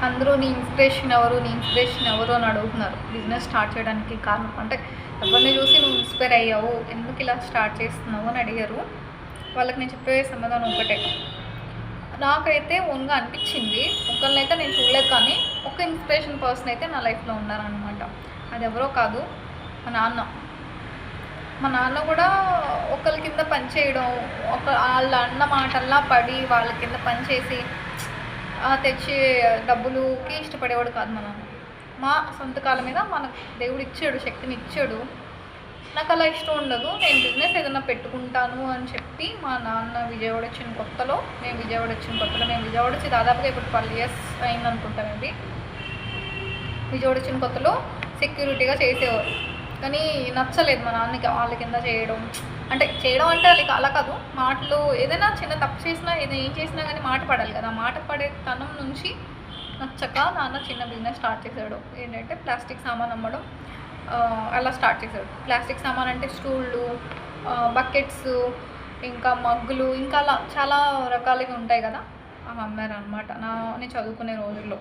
అందరూ నీ ఇన్స్పిరేషన్ ఎవరు అని అడుగుతున్నారు. బిజినెస్ స్టార్ట్ చేయడానికి కారణం అంటే ఎవరిని చూసి నువ్వు ఇన్స్పైర్ అయ్యావు, ఎందుకు ఇలా స్టార్ట్ చేస్తున్నావు అని అడిగారు. వాళ్ళకి నేను చెప్పే సమాధానం ఒకటే. నాకైతే ఓన్గా అనిపించింది, ఒకళ్ళనైతే నేను చూడలేదు, కానీ ఒక ఇన్స్పిరేషన్ పర్సన్ అయితే నా లైఫ్లో ఉన్నారనమాట. అది ఎవరో కాదు, మా నాన్న. మా నాన్న కూడా ఒకరి కింద పని చేయడం, వాళ్ళ అన్న మాటల్లా పడి వాళ్ళ కింద పని చేసి తెచ్చే డబ్బులుకి ఇష్టపడేవాడు కాదు మా నాన్న. మా సొంత కాళ్ళ మీద మనకు దేవుడు ఇచ్చాడు, శక్తిని ఇచ్చాడు. నాకు అలా ఇష్టం ఉండదు. నేను బిజినెస్ ఏదైనా పెట్టుకుంటాను అని చెప్పి మా నాన్న విజయవాడ వచ్చిన కొత్తలో మేము విజయవాడ వచ్చి దాదాపుగా ఇప్పుడు 12 years అయింది అనుకుంటానండి. విజయవాడ వచ్చిన కొత్తలో సెక్యూరిటీగా చేసేవారు, కానీ నచ్చలేదు మా నాన్నకి వాళ్ళ కింద చేయడం. అంటే వాళ్ళకి అలా కాదు, మాటలు ఏదైనా చిన్న తప్పు చేసినా ఏం చేసినా కానీ మాట పడాలి కదా. మాట పడే తనం నుంచి నచ్చక నాన్న చిన్న బిజినెస్ స్టార్ట్ చేశాడు. ఏంటంటే ప్లాస్టిక్ సామాన్ అమ్మడం. అలా స్టార్ట్ చేశాడు. ప్లాస్టిక్ సామాన్ అంటే స్టూళ్ళు, బకెట్స్, ఇంకా మగ్గులు, ఇంకా అలా చాలా రకాలుగా ఉంటాయి కదా, అవి అమ్మారు అనమాట. నేను చదువుకునే రోజుల్లో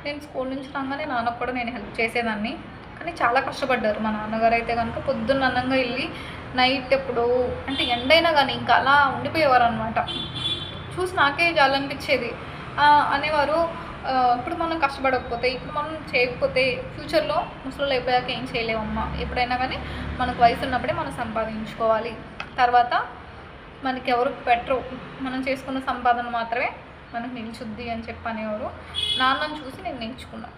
నేను స్కూల్ నుంచి రాగానే నాన్నకు కూడా నేను హెల్ప్ చేసేదాన్ని. కానీ చాలా కష్టపడ్డారు మా నాన్నగారు అయితే కనుక. పొద్దున్న అన్నంగా వెళ్ళి నైట్ ఎప్పుడు అంటే ఎండైనా కానీ ఇంకా అలా ఉండిపోయేవారు అనమాట. చూసి నాకే జాలనిపించేది. అనేవారు, ఇప్పుడు మనం కష్టపడకపోతే, ఇప్పుడు మనం చేయకపోతే ఫ్యూచర్లో ముసలోళ్ళు అయిపోయాక ఏం చేయలేమమ్మా. ఎప్పుడైనా కానీ మనకు వయసు ఉన్నప్పుడే మనం సంపాదించుకోవాలి, తర్వాత మనకి ఎవరు పెట్టరు, మనం చేసుకున్న సంపాదన మాత్రమే మనకు నిలిచుద్ది అని చెప్పి అనేవారు. నాన్నని చూసి నేను నేర్చుకున్నాను.